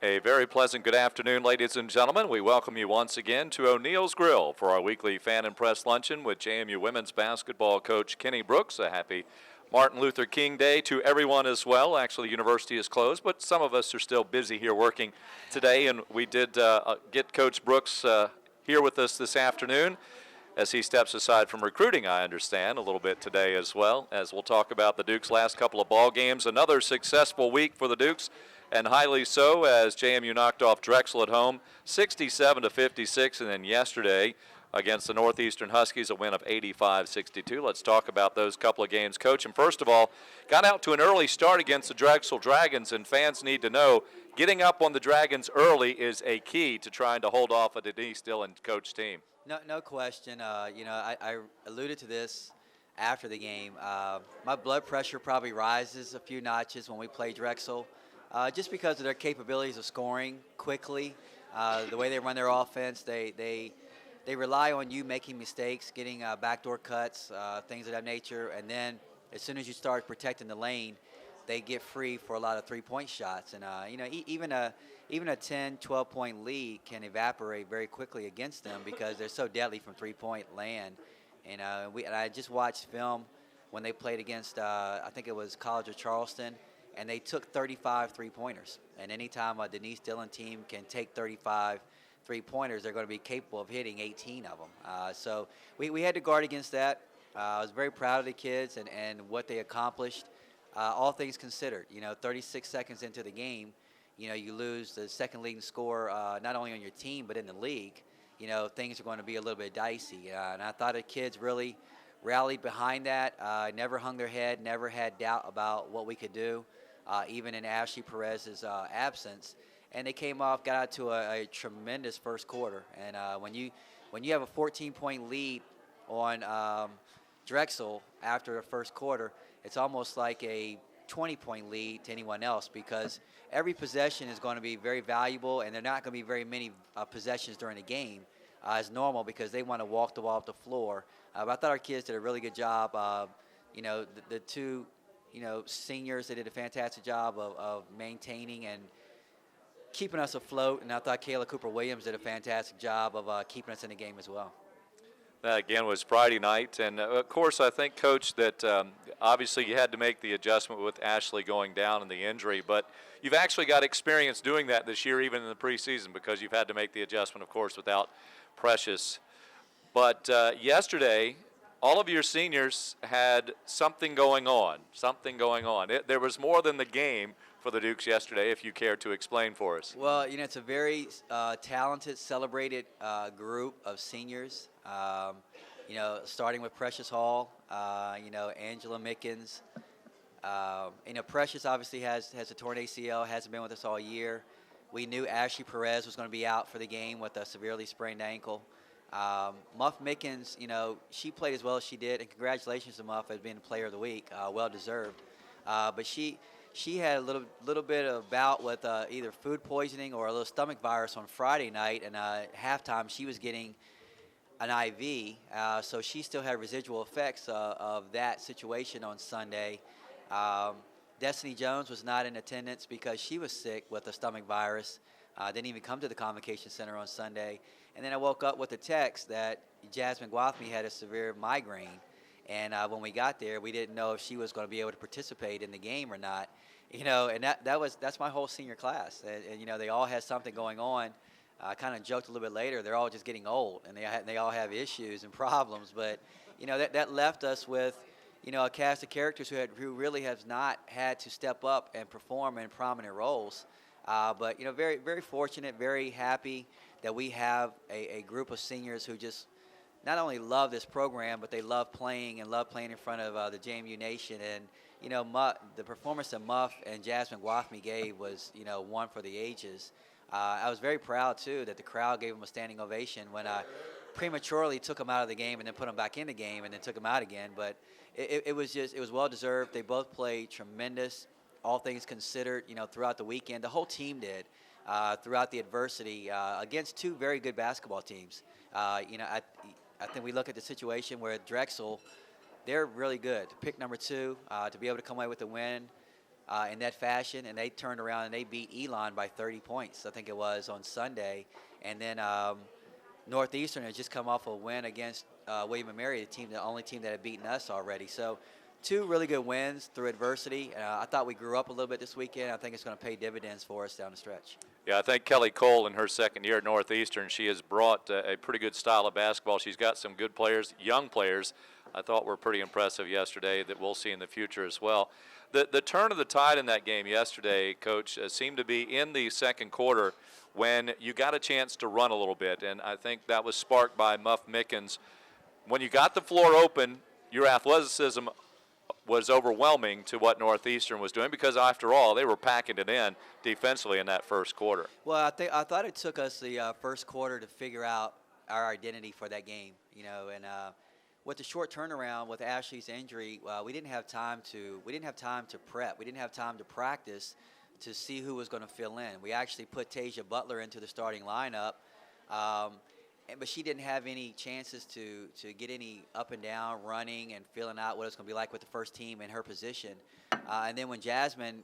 A very pleasant good afternoon, ladies and gentlemen. We welcome you once again to O'Neill's Grill for our weekly Fan and Press Luncheon with JMU women's basketball coach Kenny Brooks. A happy Martin Luther King Day to everyone as well. Actually, the university is closed, but some of us are still busy here working today, and we did get Coach Brooks here with us this afternoon as he steps aside from recruiting, I understand, a little bit today as well, as we'll talk about the Dukes' last couple of ball games. Another successful week for the Dukes, and highly so, as JMU knocked off Drexel at home 67-56, and then yesterday against the Northeastern Huskies, a win of 85-62. Let's talk about those couple of games, Coach. And first of all, got out to an early start against the Drexel Dragons, and fans need to know getting up on the Dragons early is a key to trying to hold off a Denise Dillon coach team. No question. I alluded to this after the game. My blood pressure probably rises a few notches when we play Drexel, just because of their capabilities of scoring quickly. The way they run their offense, they rely on you making mistakes, getting backdoor cuts, things of that nature, and then as soon as you start protecting the lane, they get free for a lot of three-point shots. And even a 10, 12-point lead can evaporate very quickly against them because they're so deadly from three-point land. And I just watched film when they played against, I think it was College of Charleston, and they took 35 three-pointers. And anytime a Denise Dillon team can take 35 three-pointers, they're going to be capable of hitting 18 of them. So we had to guard against that. I was very proud of the kids and what they accomplished. All things considered, 36 seconds into the game, you lose the second leading scorer, not only on your team but in the league. Things are going to be a little bit dicey. And I thought the kids really rallied behind that, never hung their head, never had doubt about what we could do, even in Ashley Perez's absence. And they came off, got out to a tremendous first quarter. And when you have a 14-point lead on Drexel after the first quarter, it's almost like a 20-point lead to anyone else because every possession is going to be very valuable, and they're not going to be very many possessions during the game as normal because they want to walk the ball off the floor. But I thought our kids did a really good job. The two, seniors, they did a fantastic job of maintaining and keeping us afloat, and I thought Kayla Cooper-Williams did a fantastic job of keeping us in the game as well. That, again, was Friday night. And, of course, I think, Coach, that obviously you had to make the adjustment with Ashley going down and the injury. But you've actually got experience doing that this year, even in the preseason, because you've had to make the adjustment, of course, without Precious. But yesterday, all of your seniors had something going on. There was more than the game for the Dukes yesterday, if you care to explain for us. Well, it's a very talented, celebrated group of seniors. Starting with Precious Hall, Angela Mickens. Precious obviously has a torn ACL, hasn't been with us all year. We knew Ashley Perez was going to be out for the game with a severely sprained ankle. Muff Mickens, she played as well as she did, and congratulations to Muff as being the player of the week, well deserved. But she had a little bit of bout with either food poisoning or a little stomach virus on Friday night, and halftime she was getting an IV, so she still had residual effects of that situation on Sunday. Destiny Jones was not in attendance because she was sick with a stomach virus. Didn't even come to the Convocation Center on Sunday. And then I woke up with a text that Jasmine Guathmy had a severe migraine. And when we got there, we didn't know if she was going to be able to participate in the game or not. And that's my whole senior class. And they all had something going on. I kind of joked a little bit later, they're all just getting old, and they all have issues and problems. But, that left us with, a cast of characters who really has not had to step up and perform in prominent roles. But, very, very fortunate, very happy that we have a group of seniors who just not only love this program, but they love playing in front of the JMU Nation. And, the performance that Muff and Jasmine Guathmy gave was, one for the ages. I was very proud, too, that the crowd gave them a standing ovation when I prematurely took them out of the game and then put them back in the game and then took them out again. But it was well-deserved. They both played tremendous, all things considered, throughout the weekend. The whole team did throughout the adversity against two very good basketball teams. I think we look at the situation where Drexel, they're really good. Pick number 2, to be able to come away with the win. in that fashion, and they turned around and they beat Elon by 30 points, I think it was, on Sunday. And then Northeastern has just come off a win against William & Mary, the only team that had beaten us already. So two really good wins through adversity. I thought we grew up a little bit this weekend. I think it's going to pay dividends for us down the stretch. Yeah, I think Kelly Cole in her second year at Northeastern, she has brought a pretty good style of basketball. She's got some good players, young players. I thought were pretty impressive yesterday that we'll see in the future as well. The turn of the tide in that game yesterday, Coach, seemed to be in the second quarter when you got a chance to run a little bit, and I think that was sparked by Muff Mickens. When you got the floor open, your athleticism was overwhelming to what Northeastern was doing because, after all, they were packing it in defensively in that first quarter. Well, I thought it took us the first quarter to figure out our identity for that game, and with the short turnaround with Ashley's injury, we didn't have time to prep. We didn't have time to practice to see who was going to fill in. We actually put Tasia Butler into the starting lineup, but she didn't have any chances to get any up and down running and feeling out what it's going to be like with the first team in her position. And then when Jasmine,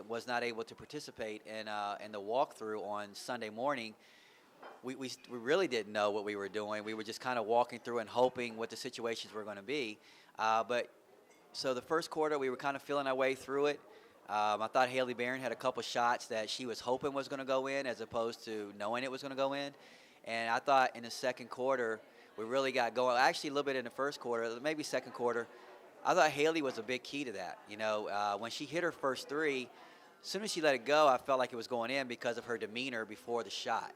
was not able to participate in the walkthrough on Sunday morning, we really didn't know what we were doing. We were just kind of walking through and hoping what the situations were going to be. So the first quarter, we were kind of feeling our way through it. I thought Haley Barron had a couple shots that she was hoping was going to go in as opposed to knowing it was going to go in. And I thought in the second quarter, we really got going. Actually, a little bit in the first quarter, maybe second quarter. I thought Haley was a big key to that. When she hit her first three, as soon as she let it go, I felt like it was going in because of her demeanor before the shot.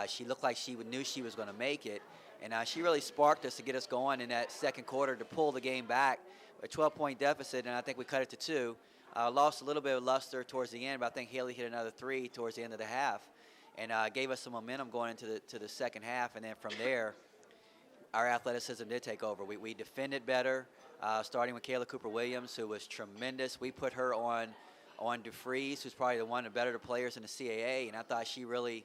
She looked like she knew she was going to make it. And she really sparked us to get us going in that second quarter to pull the game back. A 12-point deficit, and I think we cut it to 2. Lost a little bit of luster towards the end, but I think Haley hit another 3 towards the end of the half. And gave us some momentum going into the second half. And then from there, our athleticism did take over. We defended better, starting with Kayla Cooper-Williams, who was tremendous. We put her on DeFreeze, who's probably one of the better players in the CAA, and I thought she really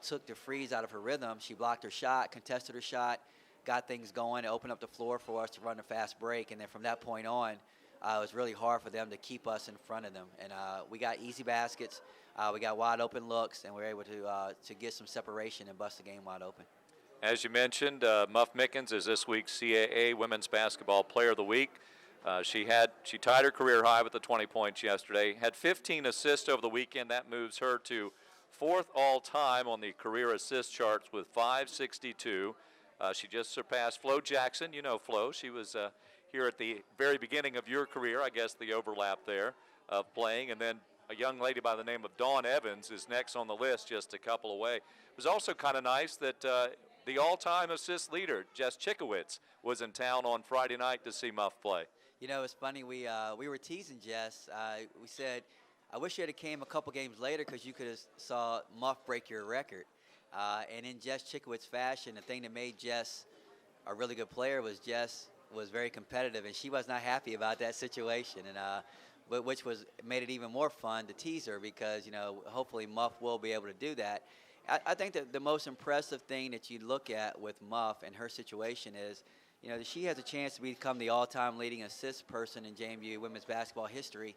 took DeFreeze out of her rhythm. She blocked her shot, contested her shot, got things going, opened up the floor for us to run a fast break. And then from that point on, it was really hard for them to keep us in front of them. And we got easy baskets. We got wide open looks, and we were able to get some separation and bust the game wide open. As you mentioned, Muff Mickens is this week's CAA Women's Basketball Player of the Week. She tied her career high with the 20 points yesterday, had 15 assists over the weekend. That moves her to 4th all-time on the career assist charts with 562. She just surpassed Flo Jackson. You know Flo. She was here at the very beginning of your career, I guess the overlap there of playing, and then a young lady by the name of Dawn Evans is next on the list, just a couple away. It was also kind of nice that the all-time assist leader, Jess Chickowitz, was in town on Friday night to see Muff play. It's funny. We were teasing Jess. We said, I wish you had came a couple games later because you could have saw Muff break your record. And in Jess Chickowitz fashion, the thing that made Jess a really good player was Jess was very competitive, and she was not happy about that situation. And which made it even more fun to tease her because, hopefully Muff will be able to do that. I think that the most impressive thing that you look at with Muff and her situation is, that she has a chance to become the all-time leading assist person in JMU women's basketball history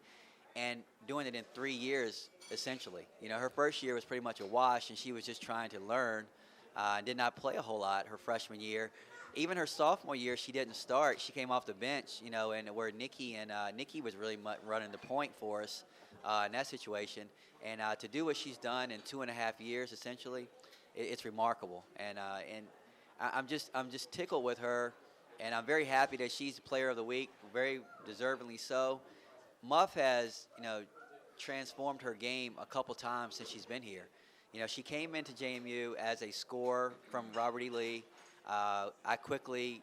and doing it in 3 years, essentially. Her first year was pretty much a wash, and she was just trying to learn and did not play a whole lot her freshman year. Even her sophomore year, she didn't start. She came off the bench, and where Nikki was really running the point for us in that situation. And to do what she's done in 2.5 years, essentially, it's remarkable. And I'm just tickled with her, and I'm very happy that she's the Player of the Week, very deservingly so. Muff has, transformed her game a couple times since she's been here. She came into JMU as a scorer from Robert E. Lee. I quickly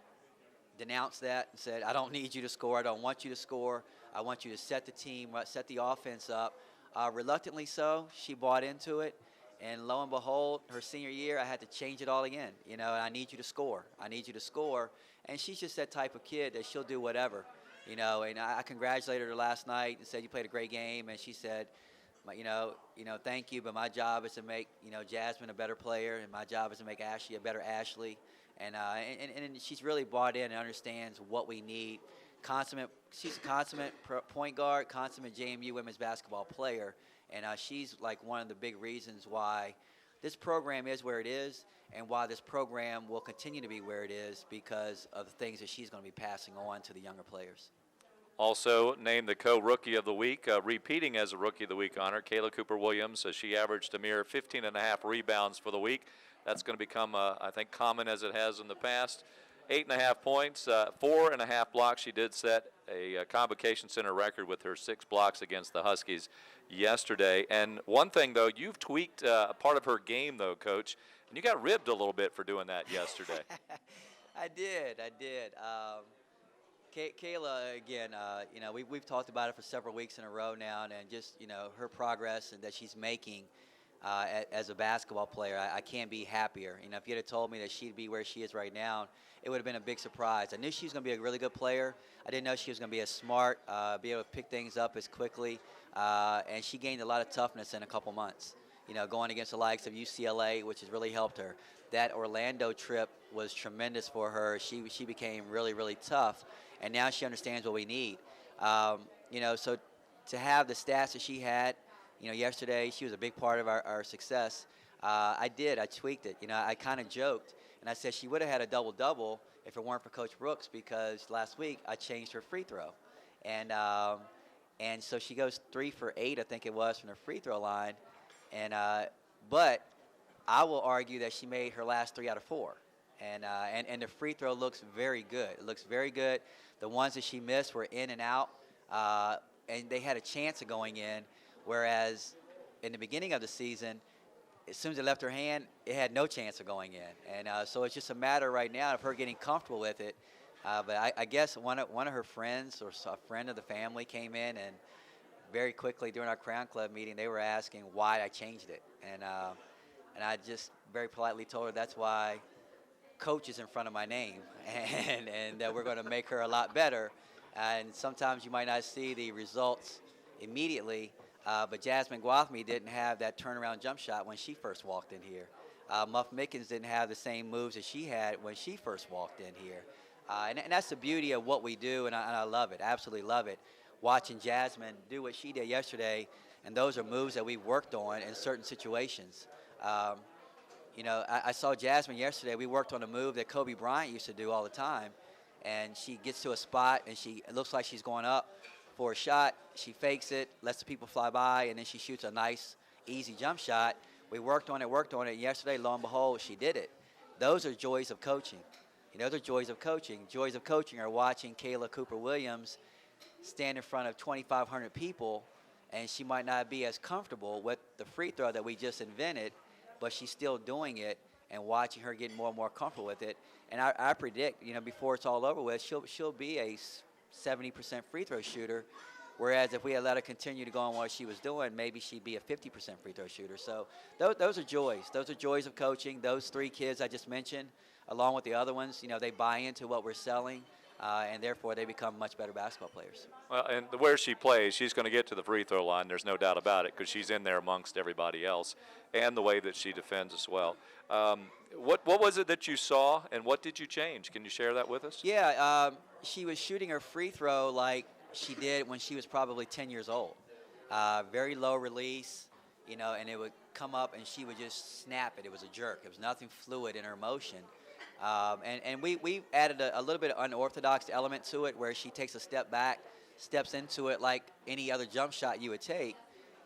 denounced that and said, I don't need you to score. I don't want you to score. I want you to set the team, set the offense up. Reluctantly so, she bought into it. And lo and behold, her senior year, I had to change it all again. And I need you to score. I need you to score. And she's just that type of kid that she'll do whatever. And I congratulated her last night and said, you played a great game. And she said, thank you, but my job is to make, Jasmine a better player, and my job is to make Ashley a better Ashley. And she's really bought in and understands what we need She's a consummate point guard, consummate JMU women's basketball player, and she's like one of the big reasons why this program is where it is, and why this program will continue to be where it is because of the things that she's going to be passing on to the younger players. Also named the co-rookie of the week, repeating as a rookie of the week honor, Kayla Cooper-Williams. She averaged a mere 15.5 rebounds for the week. That's going to become, I think, common as it has in the past. 8.5 points, 4.5 blocks. She did set a Convocation Center record with her 6 blocks against the Huskies yesterday. And one thing, though, you've tweaked a part of her game, though, Coach, and you got ribbed a little bit for doing that yesterday. I did. Kayla, again, we've talked about it for several weeks in a row now, and just, her progress and that she's making as a basketball player, I can't be happier. If you had told me that she'd be where she is right now, it would have been a big surprise. I knew she was going to be a really good player. I didn't know she was going to be as smart, be able to pick things up as quickly, and she gained a lot of toughness in a couple months. Going against the likes of UCLA, which has really helped her. That Orlando trip was tremendous for her. She became really, really tough, and now she understands what we need. So to have the stats that she had, yesterday, she was a big part of our success. I tweaked it. I kind of joked, and I said she would have had a double-double if it weren't for Coach Brooks, because last week I changed her free throw. And so she goes 3 for 8, I think it was, from the free throw line. But I will argue that she made her last 3 out of 4. And the free throw looks very good. It looks very good. The ones that she missed were in and out, and they had a chance of going in, whereas in the beginning of the season, as soon as it left her hand, it had no chance of going in. And so it's just a matter right now of her getting comfortable with it. But I guess one of her friends or a friend of the family came in, and very quickly during our Crown Club meeting, they were asking why I changed it. And I just very politely told her that's why Coach is in front of my name, and that we're going to make her a lot better. And sometimes you might not see the results immediately, but Jasmine Gwathmey didn't have that turnaround jump shot when she first walked in here. Muff Mickens didn't have the same moves that she had when she first walked in here. And that's the beauty of what we do, and I love it, absolutely love it. Watching Jasmine do what she did yesterday, and those are moves that we worked on in certain situations. I saw Jasmine yesterday. We worked on a move that Kobe Bryant used to do all the time, and she gets to a spot, and it looks like she's going up for a shot. She fakes it, lets the people fly by, and then she shoots a nice, easy jump shot. We worked on it. Yesterday, lo and behold, she did it. Those are joys of coaching. Those are joys of coaching. Joys of coaching are watching Kayla Cooper-Williams stand in front of 2,500 people, and she might not be as comfortable with the free throw that we just invented, but she's still doing it, and watching her get more and more comfortable with it. And I predict, before it's all over with, she'll be a 70% free throw shooter, whereas if we had let her continue to go on what she was doing, maybe she'd be a 50% free throw shooter. So those are joys. Those are joys of coaching. Those 3 kids I just mentioned, along with the other ones, they buy into what we're selling, and therefore they become much better basketball players. Well, and where she plays, she's going to get to the free throw line. There's no doubt about it, because she's in there amongst everybody else, and the way that she defends as well. What was it that you saw, and what did you change? Can you share that with us? Yeah, she was shooting her free throw like she did when she was probably 10 years old. Very low release, and it would come up, and she would just snap it. It was a jerk. It was nothing fluid in her motion. And we added a little bit of unorthodox element to it, where she takes a step back, steps into it like any other jump shot you would take,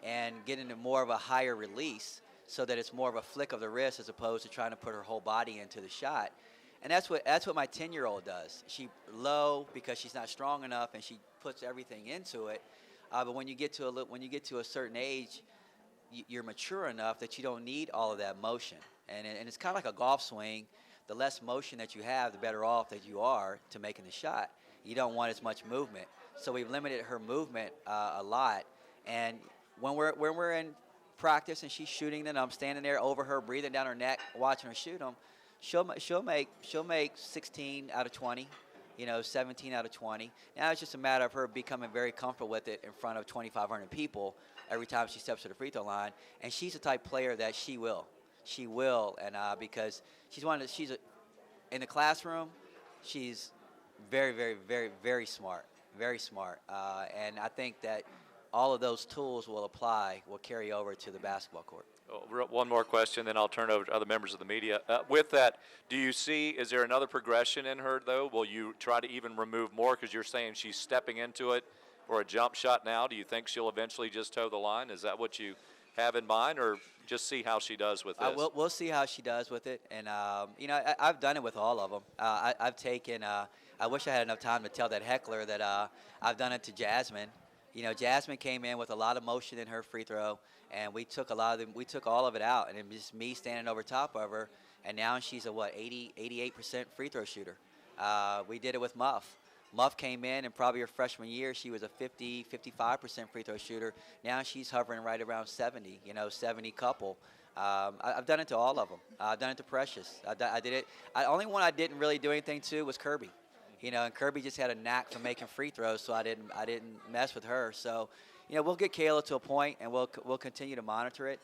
and get into more of a higher release, so that it's more of a flick of the wrist as opposed to trying to put her whole body into the shot. And that's what my 10-year-old does. She low because she's not strong enough, and she puts everything into it. But when you get to a certain age, you're mature enough that you don't need all of that motion. And it's kind of like a golf swing. The less motion that you have, the better off that you are to making the shot. You don't want as much movement. So we've limited her movement a lot. And when we're in practice and she's shooting them, I'm standing there over her, breathing down her neck, watching her shoot them. She'll make 16 out of 20, 17 out of 20. Now it's just a matter of her becoming very comfortable with it in front of 2,500 people every time she steps to the free throw line. And she's the type of player that she will, and because she's in the classroom, she's Very, very, very, very smart. Very smart. And I think that all of those tools will carry over to the basketball court. One more question, then I'll turn it over to other members of the media. With that, is there another progression in her, though? Will you try to even remove more because you're saying she's stepping into it for a jump shot now? Do you think she'll eventually just toe the line? Is that what you have in mind, or just see how she does with this? We'll see how she does with it. And, I've done it with all of them. I've taken I wish I had enough time to tell that heckler that I've done it to Jasmine. Jasmine came in with a lot of motion in her free throw, and we took all of it out, and it was just me standing over top of her, and now she's a 88% free throw shooter. We did it with Muff. Muff came in, and probably her freshman year, she was a 55% free throw shooter. Now she's hovering right around 70, 70 couple. I've done it to all of them. I've done it to Precious. I did it. The only one I didn't really do anything to was Kirby. And Kirby just had a knack for making free throws, so I didn't mess with her. So, we'll get Kayla to a point, and we'll continue to monitor it.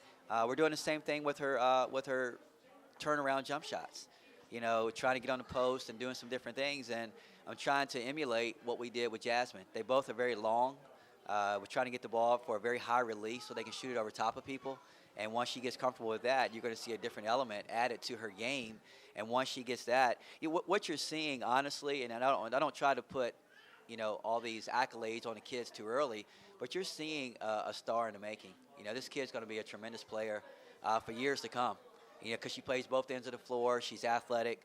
We're doing the same thing with her turnaround jump shots. Trying to get on the post and doing some different things, and I'm trying to emulate what we did with Jasmine. They both are very long. We're trying to get the ball for a very high release so they can shoot it over top of people. And once she gets comfortable with that, you're going to see a different element added to her game. And once she gets that, what you're seeing, honestly, and I don't try to put, all these accolades on the kids too early, but you're seeing a star in the making. This kid's going to be a tremendous player for years to come. Because she plays both ends of the floor. She's athletic.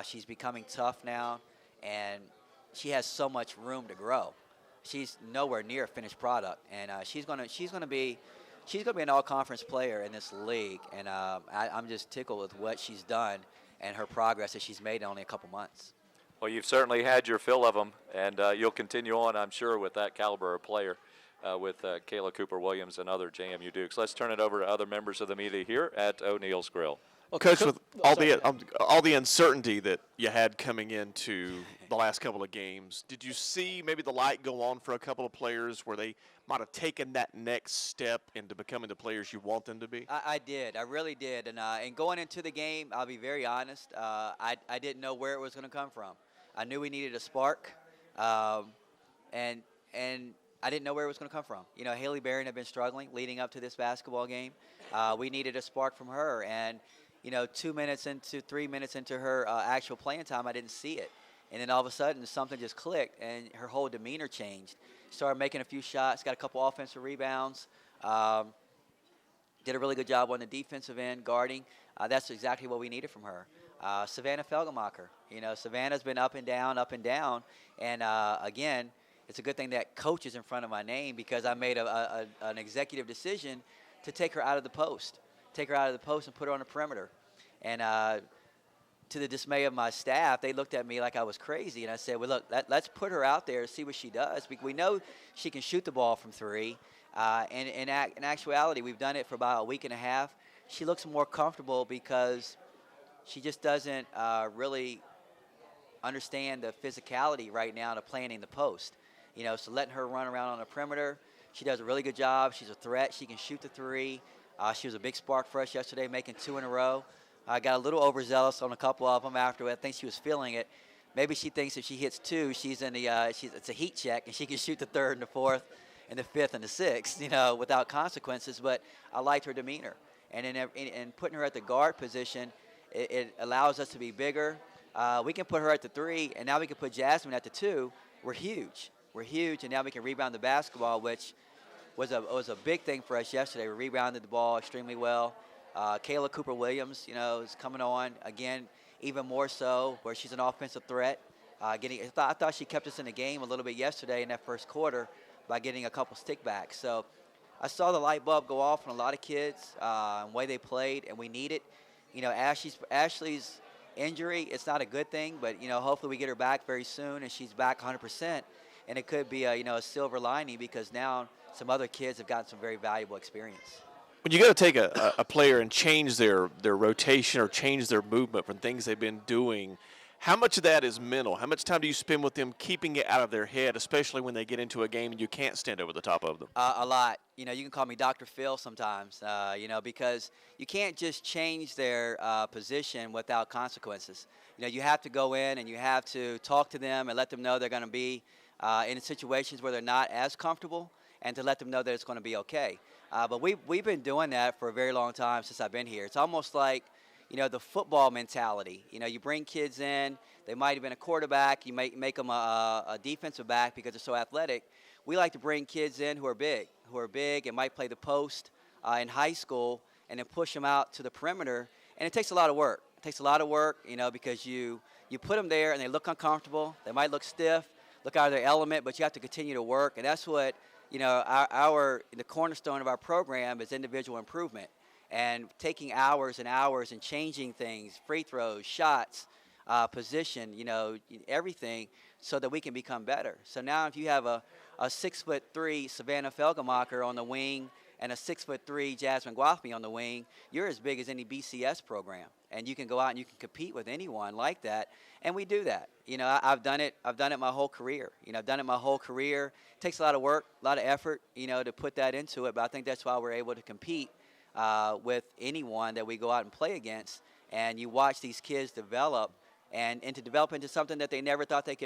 She's becoming tough now, and she has so much room to grow. She's nowhere near a finished product, and she's gonna be an all-conference player in this league. And I'm just tickled with what she's done and her progress that she's made in only a couple months. Well, you've certainly had your fill of them, and you'll continue on, I'm sure, with that caliber of player with Kayla Cooper-Williams and other JMU Dukes. Let's turn it over to other members of the media here at O'Neill's Grill. Well, Coach, with all the uncertainty that you had coming into the last couple of games, did you see maybe the light go on for a couple of players where they might have taken that next step into becoming the players you want them to be? I did. I really did. And going into the game, I'll be very honest, I didn't know where it was going to come from. I knew we needed a spark, and I didn't know where it was going to come from. Haley Barron had been struggling leading up to this basketball game. We needed a spark from her, and 3 minutes into her actual playing time, I didn't see it. And then all of a sudden, something just clicked, and her whole demeanor changed. Started making a few shots, got a couple offensive rebounds, did a really good job on the defensive end, guarding. That's exactly what we needed from her. Savannah Felgemacher. Savannah's been up and down. And, again, it's a good thing that coach is in front of my name, because I made an executive decision to take her out of the post. And put her on the perimeter. And to the dismay of my staff, they looked at me like I was crazy. And I said, well, look, let's put her out there and see what she does. We know she can shoot the ball from three. And in actuality, we've done it for about a week and a half. She looks more comfortable because she just doesn't really understand the physicality right now to playing in the post. So letting her run around on the perimeter, she does a really good job. She's a threat. She can shoot the three. She was a big spark for us yesterday, making 2 in a row. I got a little overzealous on a couple of them after. I think she was feeling it. Maybe she thinks if she hits 2, she's in the it's a heat check, and she can shoot the 3rd and the 4th and the 5th and the 6th, without consequences. But I liked her demeanor. And in putting her at the guard position, it allows us to be bigger. We can put her at the 3, and now we can put Jasmine at the 2. We're huge, and now we can rebound the basketball, which was a big thing for us yesterday. We rebounded the ball extremely well. Kayla Cooper-Williams, is coming on again, even more so, where she's an offensive threat. I thought she kept us in the game a little bit yesterday in that first quarter by getting a couple stickbacks. So I saw the light bulb go off on a lot of kids, the way they played, and we need it. Ashley's injury, it's not a good thing, but hopefully we get her back very soon, and she's back 100%. And it could be a silver lining, because now some other kids have gotten some very valuable experience. When you got to take a player and change their rotation or change their movement from things they've been doing, How much of that is mental? How much time do you spend with them keeping it out of their head, especially when they get into a game and you can't stand over the top of them? A lot. You know, you can call me Dr. Phil sometimes, you know, because you can't just change their position without consequences. You know, you have to go in and you have to talk to them and let them know they're going to be in situations where they're not as comfortable, and to let them know that it's going to be okay. But we've been doing that for a very long time since I've been here. It's almost like, you know, the football mentality. You know, you bring kids in, they might have been a quarterback, you make them a defensive back because they're so athletic. We like to bring kids in who are big and might play the post in high school, and then push them out to the perimeter. And it takes a lot of work. It takes a lot of work, you know, because you put them there and they look uncomfortable. They might look stiff, look out of their element, but you have to continue to work. And that's what, you know, the cornerstone of our program is individual improvement. And taking hours and hours and changing things, free throws, shots, position, you know, everything, so that we can become better. So now if you have a 6'3" Savannah Felgemacher on the wing and a 6'3" Jasmine Guathmy on the wing, you're as big as any BCS program. And you can go out and you can compete with anyone like that. And we do that. You know, I've done it my whole career. You know, I've done it my whole career. It takes a lot of work, a lot of effort, you know, to put that into it. But I think that's why we're able to compete with anyone that we go out and play against. And you watch these kids develop and to develop into something that they never thought they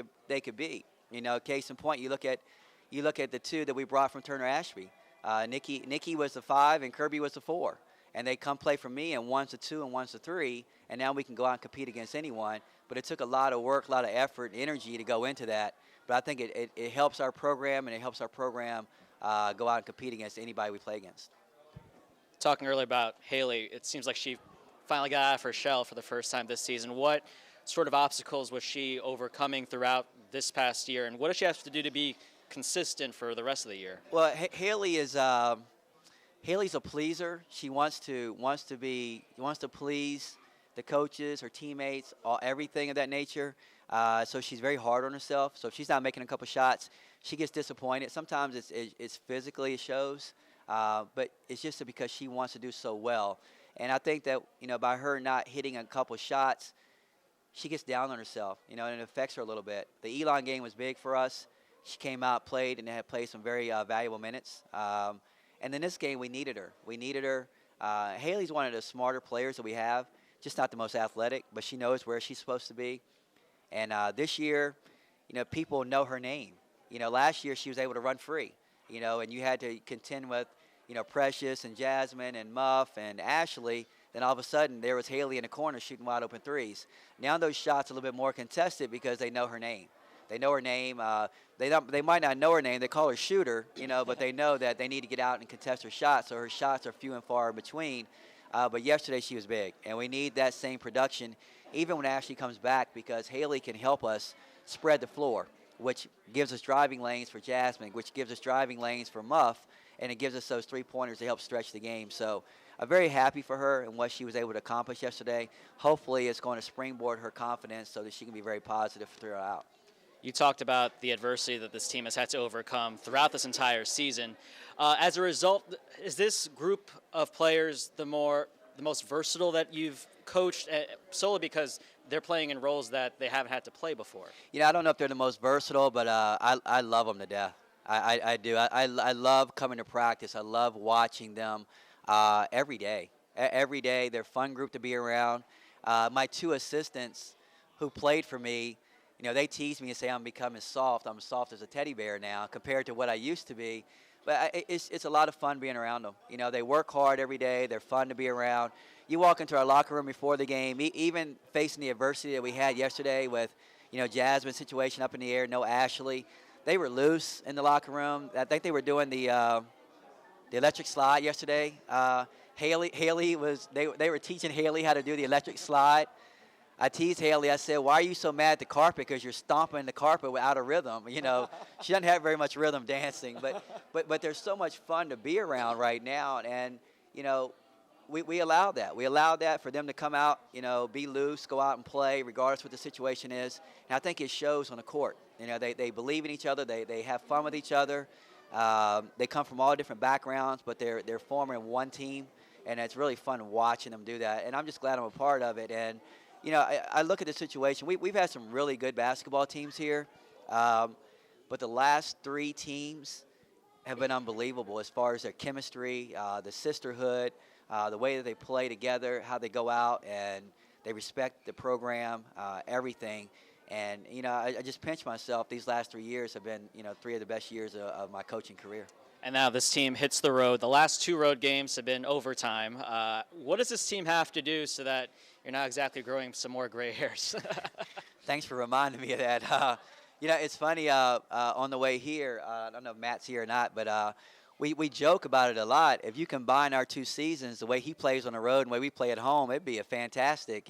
could be. You know, case in point, you look at the two that we brought from Turner Ashby. Nikki was the 5 and Kirby was the 4. And they come play for me, and one's a 2 and one's a 3, and now we can go out and compete against anyone. But it took a lot of work, a lot of effort, energy to go into that. But I think it helps our program, and it helps our program go out and compete against anybody we play against. Talking earlier about Haley, it seems like she finally got out of her shell for the first time this season. What sort of obstacles was she overcoming throughout this past year, and what does she have to do to be consistent for the rest of the year? Well, Haley's a pleaser. She wants to please the coaches, her teammates, everything of that nature. So she's very hard on herself. So if she's not making a couple shots, she gets disappointed. Sometimes it's physically, it shows, but it's just because she wants to do so well. And I think that, you know, by her not hitting a couple shots, she gets down on herself, you know, and it affects her a little bit. The Elon game was big for us. She came out, played, and had played some very valuable minutes. And then this game, we needed her. Haley's one of the smarter players that we have, just not the most athletic, but she knows where she's supposed to be. And this year, you know, people know her name. You know, last year she was able to run free, you know, and you had to contend with, you know, Precious and Jasmine and Muff and Ashley. Then all of a sudden, there was Haley in the corner shooting wide open threes. Now those shots are a little bit more contested because they know her name. They know her name. They might not know her name. They call her Shooter, you know, but they know that they need to get out and contest her shots, so her shots are few and far in between. But yesterday she was big, and we need that same production even when Ashley comes back, because Haley can help us spread the floor, which gives us driving lanes for Jasmine, which gives us driving lanes for Muff, and it gives us those three-pointers to help stretch the game. So I'm very happy for her and what she was able to accomplish yesterday. Hopefully it's going to springboard her confidence so that she can be very positive throughout. You talked about the adversity that this team has had to overcome throughout this entire season. As a result, is this group of players the most versatile that you've coached, solely because they're playing in roles that they haven't had to play before? You know, I don't know if they're the most versatile, but I love them to death. I do. I love coming to practice. I love watching them every day. Every day, they're a fun group to be around. My 2 assistants who played for me, you know, they tease me and say I'm becoming soft. I'm soft as a teddy bear now compared to what I used to be. But it's a lot of fun being around them. You know, they work hard every day. They're fun to be around. You walk into our locker room before the game, even facing the adversity that we had yesterday with, you know, Jasmine's situation up in the air, no Ashley. They were loose in the locker room. I think they were doing the electric slide yesterday. Haley was they were teaching Haley how to do the electric slide. I teased Haley. I said, "Why are you so mad at the carpet? Because you're stomping the carpet without a rhythm." You know, she doesn't have very much rhythm dancing, but there's so much fun to be around right now, and you know, we allow that. We allow that for them to come out, you know, be loose, go out and play, regardless what the situation is. And I think it shows on the court. You know, they believe in each other. They have fun with each other. They come from all different backgrounds, but they're forming one team, and it's really fun watching them do that. And I'm just glad I'm a part of it. And I look at the situation. We've had some really good basketball teams here, but the last 3 teams have been unbelievable as far as their chemistry, the sisterhood, the way that they play together, how they go out and they respect the program, everything. And, I just pinch myself. These last 3 years have been, 3 of the best years of my coaching career. And now this team hits the road. The last 2 road games have been overtime. What does this team have to do so that you're not exactly growing some more gray hairs? Thanks for reminding me of that. It's funny, on the way here, I don't know if Matt's here or not, but we joke about it a lot. If you combine our 2 seasons, the way he plays on the road and the way we play at home, it'd be a fantastic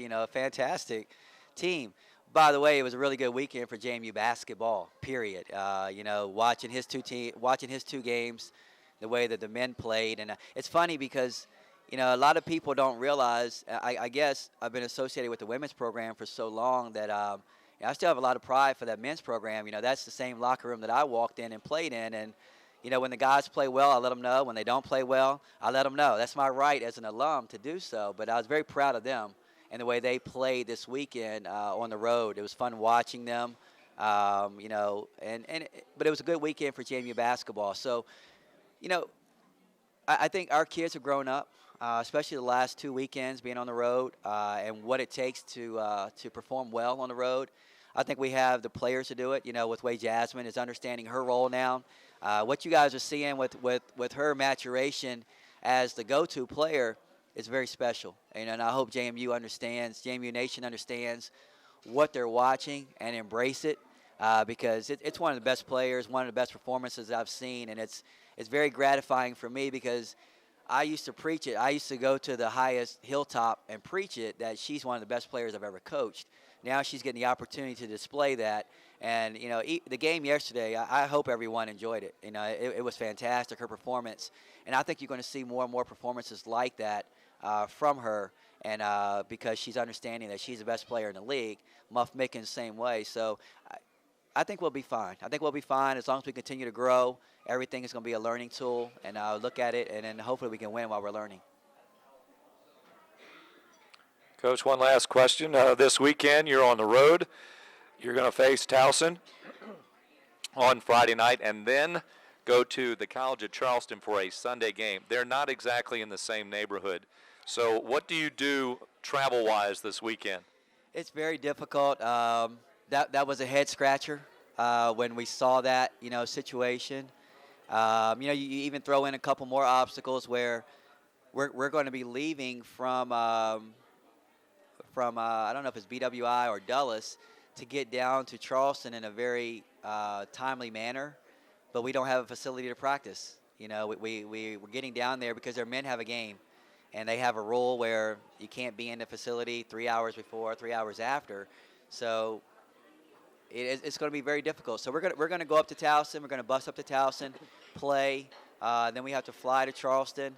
team. By the way, it was a really good weekend for JMU basketball, period. Watching his 2 games, the way that the men played. And it's funny because, a lot of people don't realize, I guess I've been associated with the women's program for so long that I still have a lot of pride for that men's program. That's the same locker room that I walked in and played in. And, when the guys play well, I let them know. When they don't play well, I let them know. That's my right as an alum to do so. But I was very proud of them and the way they played this weekend on the road. It was fun watching them, but it was a good weekend for JMU basketball. So, I think our kids have grown up, especially the last 2 weekends being on the road and what it takes to perform well on the road. I think we have the players to do it. With Way Jasmine is understanding her role now. What you guys are seeing with her maturation as the go-to player is very special. And I hope JMU Nation understands what they're watching and embrace it because it's one of the best players, one of the best performances I've seen. And it's very gratifying for me because I used to preach it. I used to go to the highest hilltop and preach it that she's one of the best players I've ever coached. Now she's getting the opportunity to display that. And, the game yesterday, I hope everyone enjoyed it. It was fantastic, her performance. And I think you're going to see more and more performances like that from her. And because she's understanding that she's the best player in the league. Muff Mickens, same way. So I think we'll be fine. I think we'll be fine as long as we continue to grow. Everything is going to be a learning tool. And look at it, and then hopefully we can win while we're learning. Coach, one last question. This weekend, you're on the road. You're going to face Towson on Friday night and then go to the College of Charleston for a Sunday game. They're not exactly in the same neighborhood. So what do you do travel-wise this weekend? It's very difficult. That was a head-scratcher when we saw that, situation. You even throw in a couple more obstacles where we're going to be leaving from I don't know if it's BWI or Dulles to get down to Charleston in a very timely manner, but we don't have a facility to practice. We're getting down there because their men have a game, and they have a rule where you can't be in the facility 3 hours before, 3 hours after. So it's going to be very difficult. So we're going to go up to Towson. We're going to bus up to Towson, play. Then we have to fly to Charleston,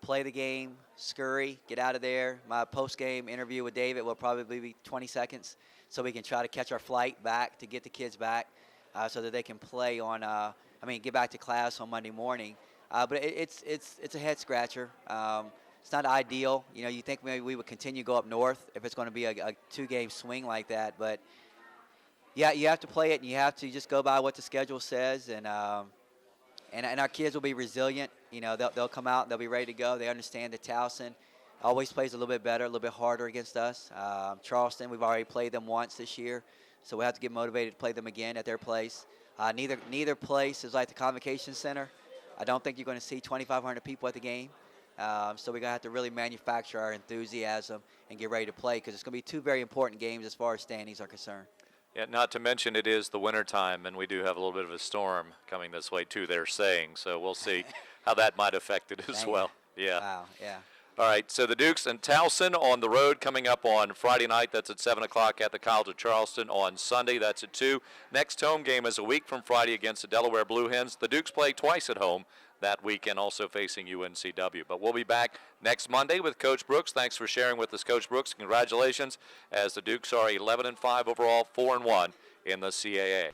play the game, scurry, get out of there. My post-game interview with David will probably be 20 seconds, so we can try to catch our flight back to get the kids back so that they can play on, get back to class on Monday morning. But it's a head-scratcher. It's not ideal. You think maybe we would continue to go up north if it's going to be a 2-game swing like that. But, yeah, you have to play it, and you have to just go by what the schedule says. And our kids will be resilient. They'll come out, they'll be ready to go. They understand that Towson always plays a little bit better, a little bit harder against us. Charleston, we've already played them once this year, so we have to get motivated to play them again at their place. Neither place is like the Convocation Center. I don't think you're going to see 2,500 people at the game. So we're going to have to really manufacture our enthusiasm and get ready to play because it's going to be 2 very important games as far as standings are concerned. Yeah, not to mention it is the wintertime, and we do have a little bit of a storm coming this way, too, they're saying. So we'll see how that might affect it as well. Yeah. Wow, yeah. All right, so the Dukes and Towson on the road coming up on Friday night. That's at 7 o'clock at the College of Charleston. On Sunday, that's at 2. Next home game is a week from Friday against the Delaware Blue Hens. The Dukes play twice at home that weekend, also facing UNCW. But we'll be back next Monday with Coach Brooks. Thanks for sharing with us, Coach Brooks. Congratulations, as the Dukes are 11-5 overall, 4-1 in the CAA.